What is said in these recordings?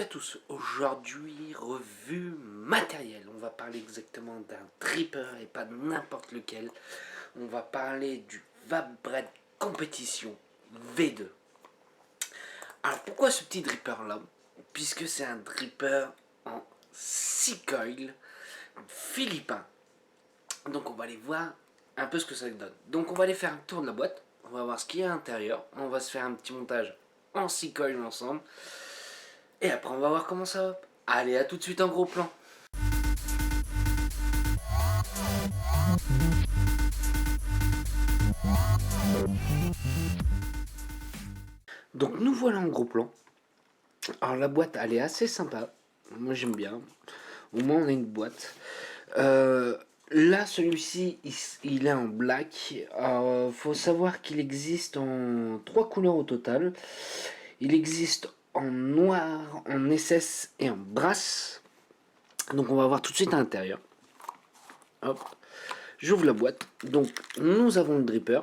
à tous, aujourd'hui revue matérielle, on va parler exactement d'un dripper et pas n'importe lequel, on va parler du Vapbread Competition V2. Alors pourquoi ce petit dripper là? Puisque c'est un dripper en 6 coils philippin. Donc on va aller voir un peu ce que ça donne. Donc on va aller faire un tour de la boîte, on va voir ce qu'il y a à l'intérieur, on va se faire un petit montage en 6 coils ensemble. Et après on va voir comment ça va. Allez, à tout de suite en gros plan. Donc nous voilà en gros plan. Alors la boîte elle est assez sympa. Moi j'aime bien. Au moins on a une boîte. Là celui-ci il est en black. Faut savoir qu'il existe en 3 couleurs au total. Il existe en noir, en SS et en brasse. Donc on va voir tout de suite à l'intérieur. Hop. J'ouvre la boîte. Donc nous avons le dripper.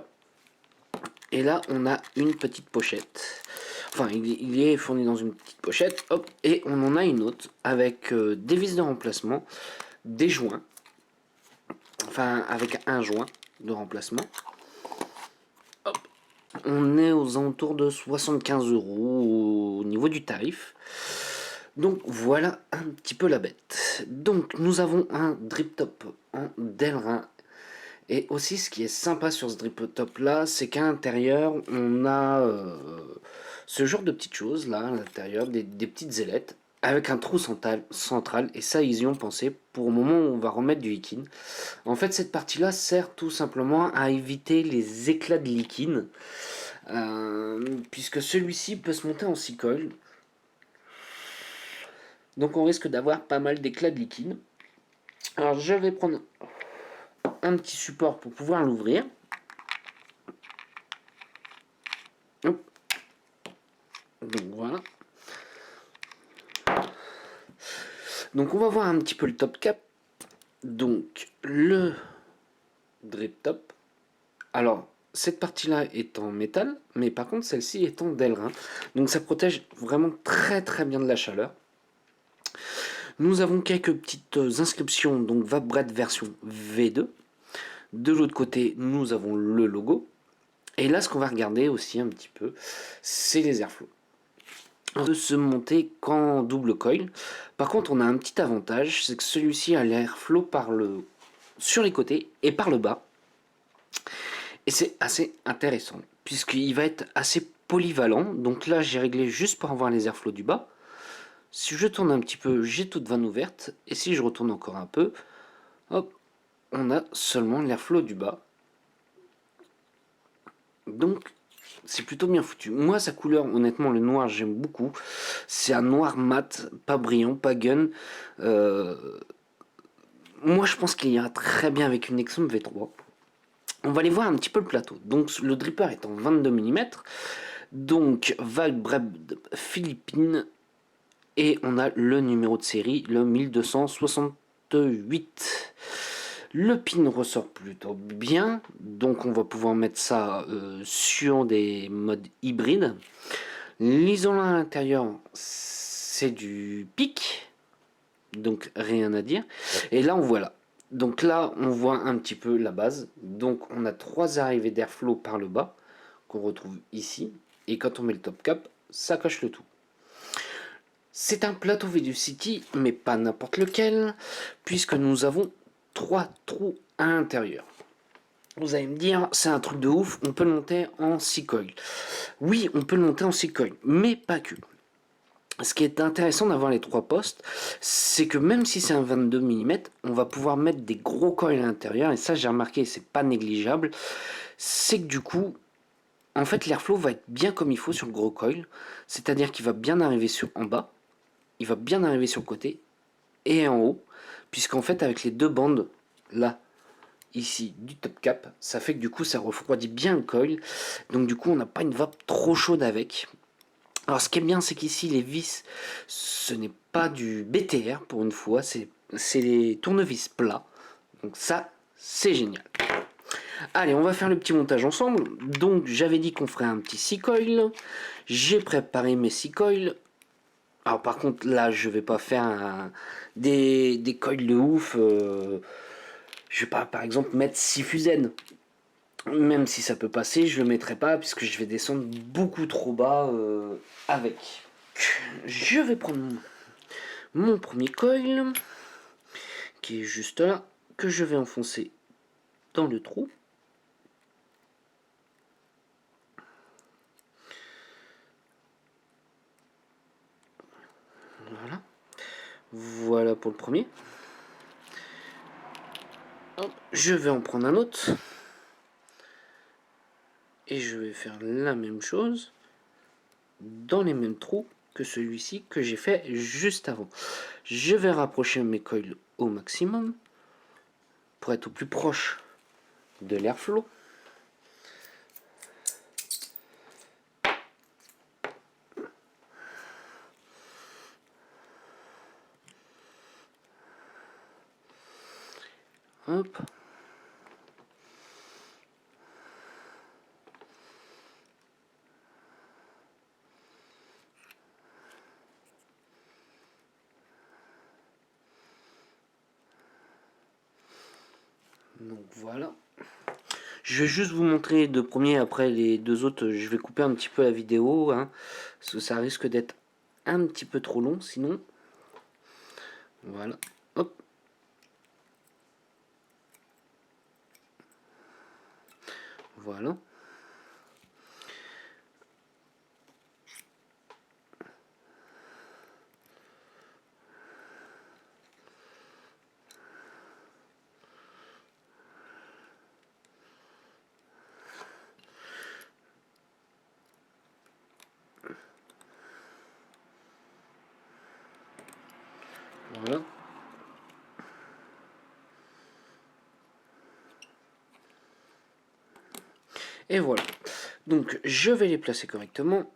Et là on a une petite pochette. Enfin il est fourni dans une petite pochette. Hop. Et on en a une autre avec des vis de remplacement, des joints. Enfin avec un joint de remplacement. Hop. On est aux alentours de 75 € au niveau du tarif. Donc voilà un petit peu la bête. Donc nous avons un drip top en Delrin. Et aussi ce qui est sympa sur ce drip top là, c'est qu'à l'intérieur on a ce genre de petites choses là à l'intérieur, des petites ailettes avec un trou central, et ça ils y ont pensé pour le moment où on va remettre du liquide. En fait cette partie là sert tout simplement à éviter les éclats de liquide, puisque celui-ci peut se monter en 6 coils. Donc on risque d'avoir pas mal d'éclats de liquide. Alors je vais prendre un petit support pour pouvoir l'ouvrir. Donc voilà. Donc on va voir un petit peu le top cap. Donc le drip top. Alors cette partie là est en métal, mais par contre celle-ci est en Delrin. Donc ça protège vraiment très bien de la chaleur. Nous avons quelques petites inscriptions, donc Vapbread version V2. De l'autre côté, nous avons le logo. Et là, ce qu'on va regarder aussi un petit peu, c'est les airflows. On peut se monter qu'en double coil. Par contre, on a un petit avantage, c'est que celui-ci a l'airflow sur les côtés et par le bas. Et c'est assez intéressant, puisqu'il va être assez polyvalent. Donc là, j'ai réglé juste pour avoir les airflows du bas. Si je tourne un petit peu, j'ai toute vanne ouverte. Et si je retourne encore un peu, hop, on a seulement l'airflow du bas. Donc c'est plutôt bien foutu. Moi sa couleur, honnêtement le noir j'aime beaucoup. C'est un noir mat, pas brillant, pas gun. Moi je pense qu'il ira très bien avec une Nexum V3. On va aller voir un petit peu le plateau. Donc le dripper est en 22 mm. Donc Vapbread Philippines. Et on a le numéro de série, le 1268. Le pin ressort plutôt bien, donc on va pouvoir mettre ça sur des modes hybrides. L'isolant à l'intérieur, c'est du PIC, donc rien à dire. Et là on voit là. Donc là on voit un petit peu la base. Donc on a 3 arrivées d'airflow par le bas, qu'on retrouve ici. Et quand on met le top cap, ça cache le tout. C'est un plateau Velocity, mais pas n'importe lequel, puisque nous avons 3 trous à l'intérieur. Vous allez me dire, c'est un truc de ouf, on peut le monter en 6 coils. Oui, on peut le monter en 6 coils, mais pas que. Ce qui est intéressant d'avoir les 3 postes, c'est que même si c'est un 22 mm, on va pouvoir mettre des gros coils à l'intérieur, et ça j'ai remarqué, c'est pas négligeable, c'est que du coup, en fait l'airflow va être bien comme il faut sur le gros coil, c'est-à-dire qu'il va bien arriver en bas, il va bien arriver sur le côté et en haut, puisqu'en fait avec les 2 bandes là, ici, du top cap, ça fait que du coup ça refroidit bien le coil, donc du coup on n'a pas une vape trop chaude avec. Alors ce qui est bien, c'est qu'ici les vis, ce n'est pas du BTR pour une fois, c'est les tournevis plats, donc ça c'est génial. Allez, on va faire le petit montage ensemble. Donc j'avais dit qu'on ferait un petit 6 coils, j'ai préparé mes 6 coils. Alors par contre là je vais pas faire des coils de ouf. Je vais pas par exemple mettre 6 fusaines. Même si ça peut passer, je le mettrai pas puisque je vais descendre beaucoup trop bas avec. Je vais prendre mon premier coil qui est juste là, que je vais enfoncer dans le trou. Voilà. Voilà pour le premier. Hop, je vais en prendre un autre. Et je vais faire la même chose dans les mêmes trous que celui-ci que j'ai fait juste avant. Je vais rapprocher mes coils au maximum pour être au plus proche de l'airflow. Hop. Donc voilà. Je vais juste vous montrer les deux premiers, après les deux autres, je vais couper un petit peu la vidéo, hein, parce que ça risque d'être un petit peu trop long sinon. Voilà. Hop. Voilà. Voilà. Et voilà. Donc je vais les placer correctement.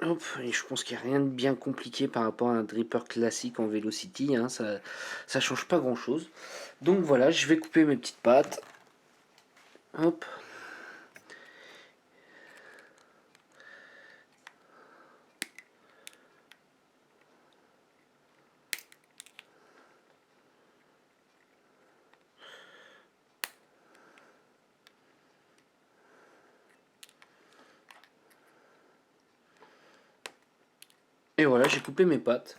Hop, et je pense qu'il n'y a rien de bien compliqué par rapport à un dripper classique en Velocity, hein, ça change pas grand chose. Donc voilà, je vais couper mes petites pattes. Hop. Et voilà, j'ai coupé mes pattes.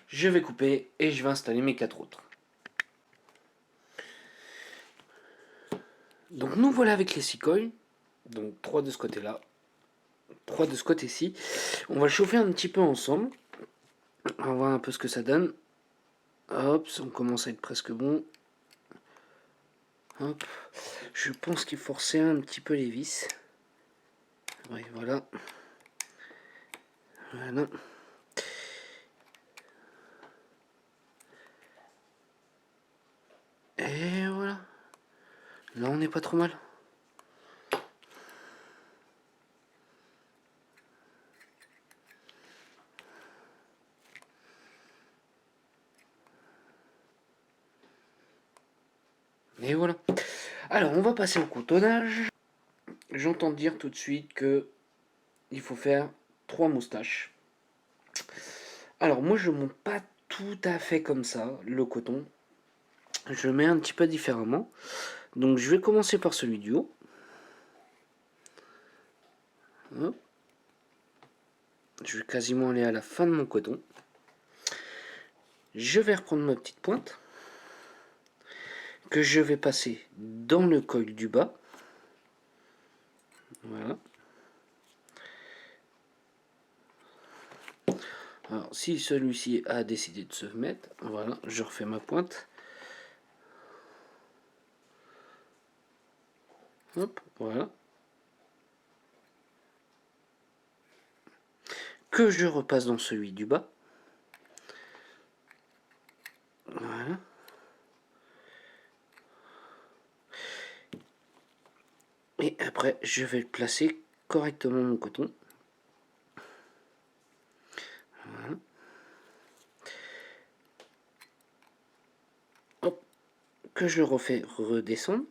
Je vais couper et je vais installer mes 4 autres. Donc nous voilà avec les 6 coils. Donc 3 de ce côté-là, 3 de ce côté-ci. On va le chauffer un petit peu ensemble. On va voir un peu ce que ça donne. Hop, on commence à être presque bon. Hop. Je pense qu'il faut resserrer un petit peu les vis. Oui, voilà. Voilà. Et voilà. Là, on n'est pas trop mal. Et voilà. Alors, on va passer au coutonnage. J'entends dire tout de suite que il faut faire 3 moustaches. Alors, moi, je monte pas tout à fait comme ça, le coton. Je le mets un petit peu différemment. Donc, je vais commencer par celui du haut. Hop. Je vais quasiment aller à la fin de mon coton. Je vais reprendre ma petite pointe que je vais passer dans le coil du bas. Voilà. Alors, si celui-ci a décidé de se mettre, voilà, je refais ma pointe. Hop, voilà. Que je repasse dans celui du bas. Voilà. Et après, je vais placer correctement mon coton. Voilà. Hop, que je refais redescendre.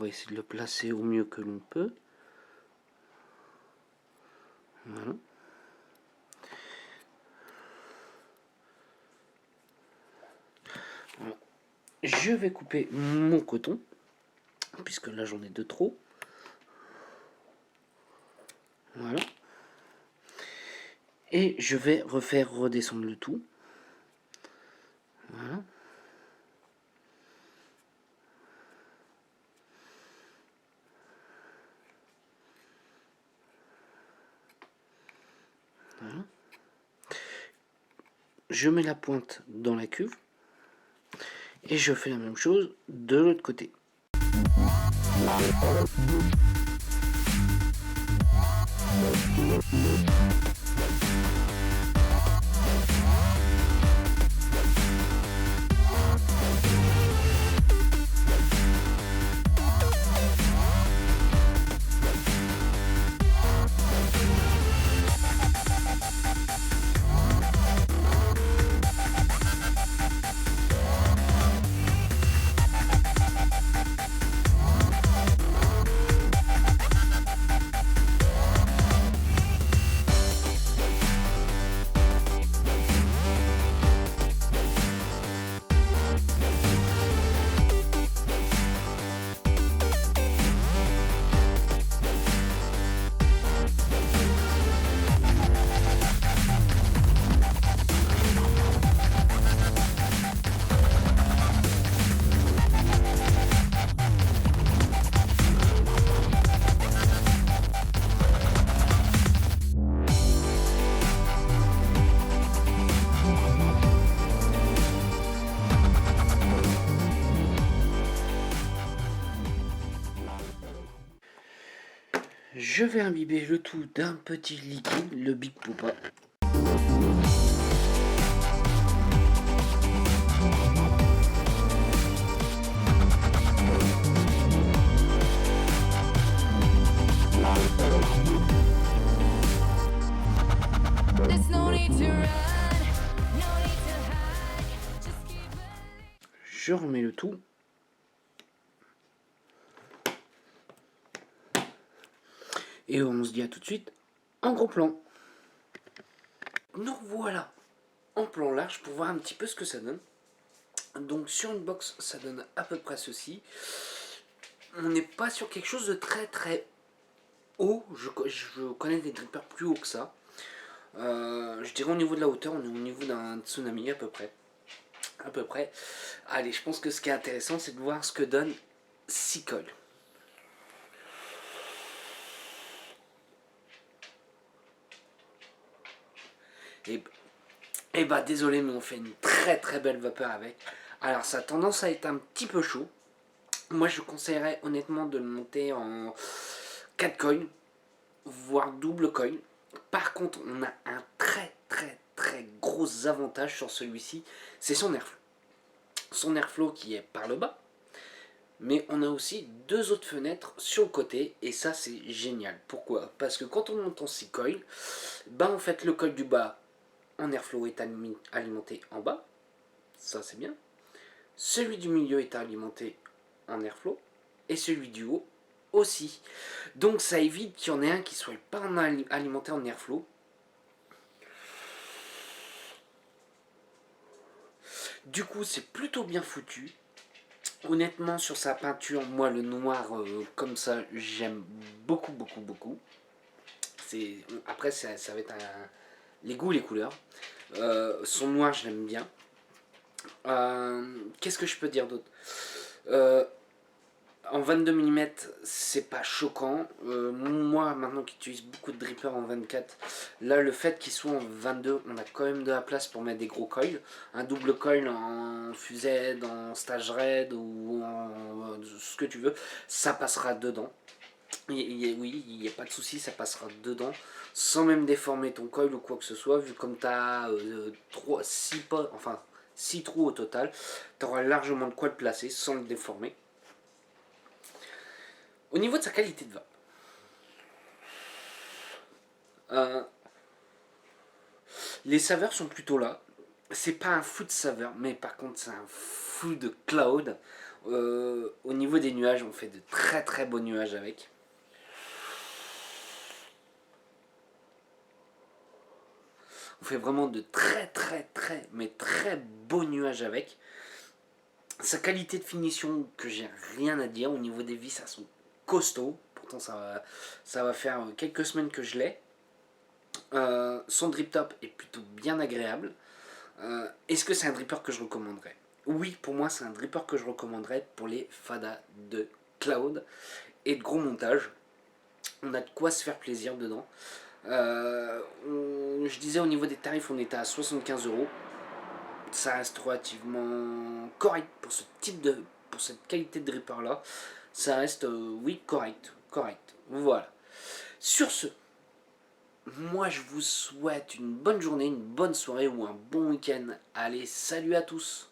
va essayer de le placer au mieux que l'on peut. Voilà. Voilà. Je vais couper mon coton, puisque là j'en ai de trop. Voilà. Et je vais refaire redescendre le tout. Voilà. Voilà. Je mets la pointe dans la cuve. Et je fais la même chose de l'autre côté. Je vais imbiber le tout d'un petit liquide, le Big Poupa. Je remets le tout. Et on se dit à tout de suite en gros plan. Nous voilà en plan large pour voir un petit peu ce que ça donne. Donc sur une box ça donne à peu près ceci. On n'est pas sur quelque chose de très très haut. Je connais des drippers plus hauts que ça. Je dirais au niveau de la hauteur, on est au niveau d'un tsunami à peu près. À peu près. Allez, je pense que ce qui est intéressant, c'est de voir ce que donne 6 coils. Et bah désolé, mais on fait une très très belle vapeur avec. Alors ça a tendance à être un petit peu chaud. Moi je conseillerais honnêtement de le monter en 4 coils, voire double coil. Par contre, on a un très très très gros avantage sur celui-ci, c'est son airflow. Son airflow qui est par le bas, mais on a aussi deux autres fenêtres sur le côté, et ça c'est génial. Pourquoi? Parce que quand on monte en 6 coils, ben en fait le coil du bas en airflow est alimenté en bas, ça c'est bien. Celui du milieu est alimenté en airflow, et celui du haut aussi. Donc ça évite qu'il y en ait un qui soit pas alimenté en airflow. Du coup c'est plutôt bien foutu. Honnêtement sur sa peinture, moi le noir comme ça j'aime beaucoup beaucoup beaucoup. Après ça va être les goûts, les couleurs. Son noir je l'aime bien. Qu'est-ce que je peux dire d'autre? En 22 mm, c'est pas choquant. Moi, maintenant qui utilise beaucoup de drippers en 24, là, le fait qu'il soit en 22, on a quand même de la place pour mettre des gros coils. Un double coil en fusée, en stage raid ou en ce que tu veux, ça passera dedans. Oui, il n'y a pas de souci, ça passera dedans sans même déformer ton coil ou quoi que ce soit. Vu comme tu as 6 trous au total, tu auras largement de quoi le placer sans le déformer. Au niveau de sa qualité de vape, les saveurs sont plutôt là. C'est pas un fou de saveur, mais par contre c'est un fou de cloud. Au niveau des nuages, on fait de très très beaux nuages avec. On fait vraiment de très très très mais très beaux nuages avec. Sa qualité de finition, que j'ai rien à dire. Au niveau des vis, elles sont costauds. Pourtant, ça va faire quelques semaines que je l'ai. Son drip top est plutôt bien agréable. Est-ce que c'est un dripper que je recommanderais? Oui, pour moi, c'est un dripper que je recommanderais pour les fadas de cloud et de gros montage. On a de quoi se faire plaisir dedans. Je disais au niveau des tarifs, on était à 75 euros. Ça reste relativement correct pour ce type de, pour cette qualité de dripper là. Ça reste, oui, correct, correct. Voilà. Sur ce, moi je vous souhaite une bonne journée, une bonne soirée ou un bon week-end. Allez, salut à tous.